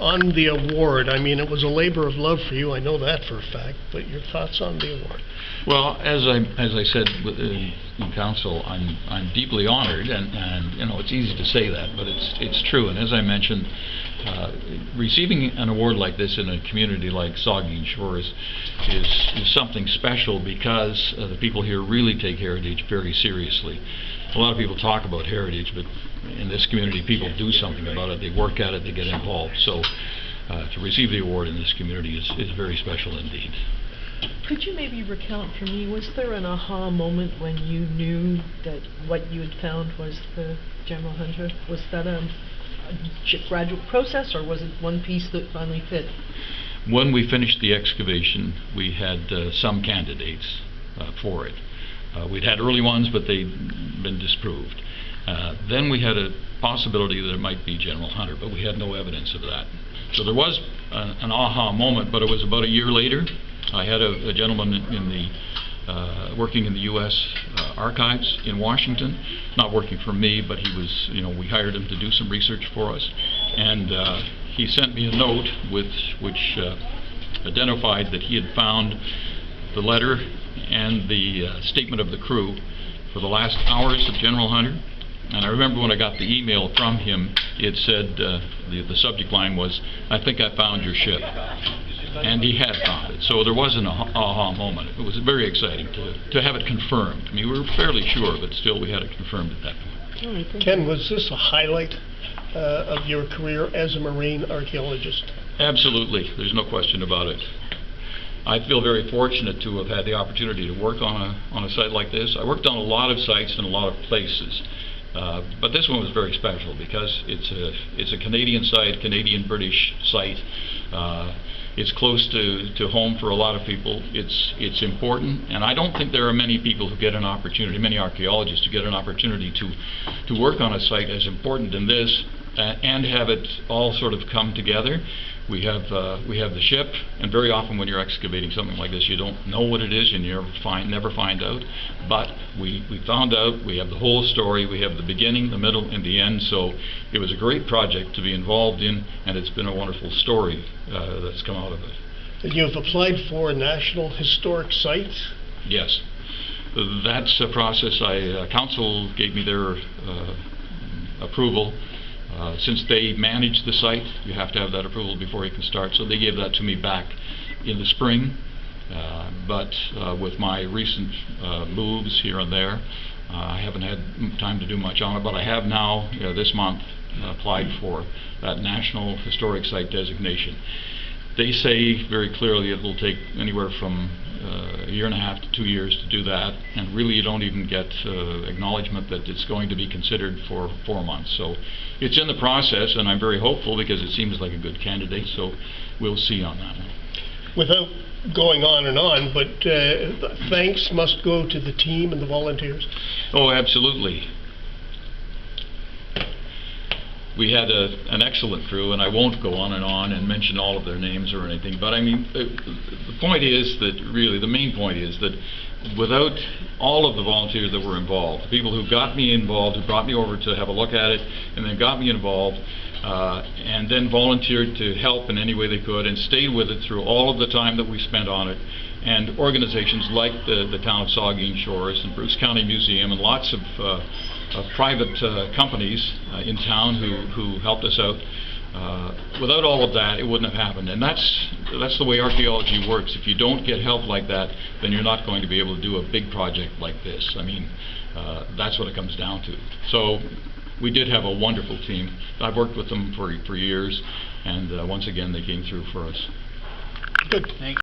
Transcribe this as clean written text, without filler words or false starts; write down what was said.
On the award, I mean, it was a labor of love for you, I know that for a fact, but your thoughts on the award? Well, as I said in council, I'm deeply honored, and you know, it's easy to say that, but it's true. And as I mentioned, receiving an award like this in a community like Saugeen Shores is something special, because the people here really take heritage very seriously. A lot of people talk about heritage, but in this community, people do something about it. They work at it, they get involved. So to receive the award in this community is very special indeed. Could you maybe recount for me, was there an aha moment when you knew that what you had found was the General Hunter? Was that a gradual process, or was it one piece that finally fit? When we finished the excavation, we had some candidates for it. We'd had early ones, but they'd been disproved. Then we had a possibility that it might be General Hunter, but we had no evidence of that. So there was an aha moment, but it was about a year later. I had a gentleman in the working in the U.S. Archives in Washington, not working for me, but he was, you know, we hired him to do some research for us, and he sent me a note which identified that he had found the letter and the statement of the crew for the last hours of General Hunter. And I remember when I got the email from him, it said, the subject line was, "I think I found your ship." And he had found it. So there was an aha moment. It was very exciting to have it confirmed. I mean, we were fairly sure, but still we had it confirmed at that point. All right, Ken, was this a highlight of your career as a marine archaeologist? Absolutely. There's no question about it. I feel very fortunate to have had the opportunity to work on a site like this. I worked on a lot of sites in a lot of places, but this one was very special because it's a Canadian site, Canadian-British site. It's close to home for a lot of people. It's important, and I don't think there are many people who get an opportunity, many archaeologists who get an opportunity to work on a site as important in this and have it all sort of come together. We have the ship, and very often when you're excavating something like this, you don't know what it is, and you never find out. But we found out. We have the whole story. We have the beginning, the middle, and the end. So it was a great project to be involved in, and it's been a wonderful story that's come out of it. You've applied for a National Historic Site? Yes, that's a process. Council gave me their approval. Since they manage the site, you have to have that approval before you can start. So they gave that to me back in the spring. But with my recent moves here and there, I haven't had time to do much on it. But I have now, this month, applied for that National Historic Site designation. They say very clearly it will take anywhere from a year and a half to 2 years to do that, and really you don't even get acknowledgement that it's going to be considered for 4 months. So it's in the process, and I'm very hopeful because it seems like a good candidate, so we'll see on that one. Without going on, but thanks must go to the team and the volunteers. Oh, absolutely. We had an excellent crew, and I won't go on and mention all of their names or anything, but I mean, the point is that really, the main point is that without all of the volunteers that were involved, the people who got me involved, who brought me over to have a look at it, and then got me involved, and then volunteered to help in any way they could, and stayed with it through all of the time that we spent on it, and organizations like the town of Saugeen Shores and Bruce County Museum and lots of private companies in town who helped us out. Without all of that, it wouldn't have happened, and that's the way archaeology works. If you don't get help like that, then you're not going to be able to do a big project like this. I mean, that's what it comes down to. So we did have a wonderful team. I've worked with them for years, and once again, they came through for us. Good. Thank you.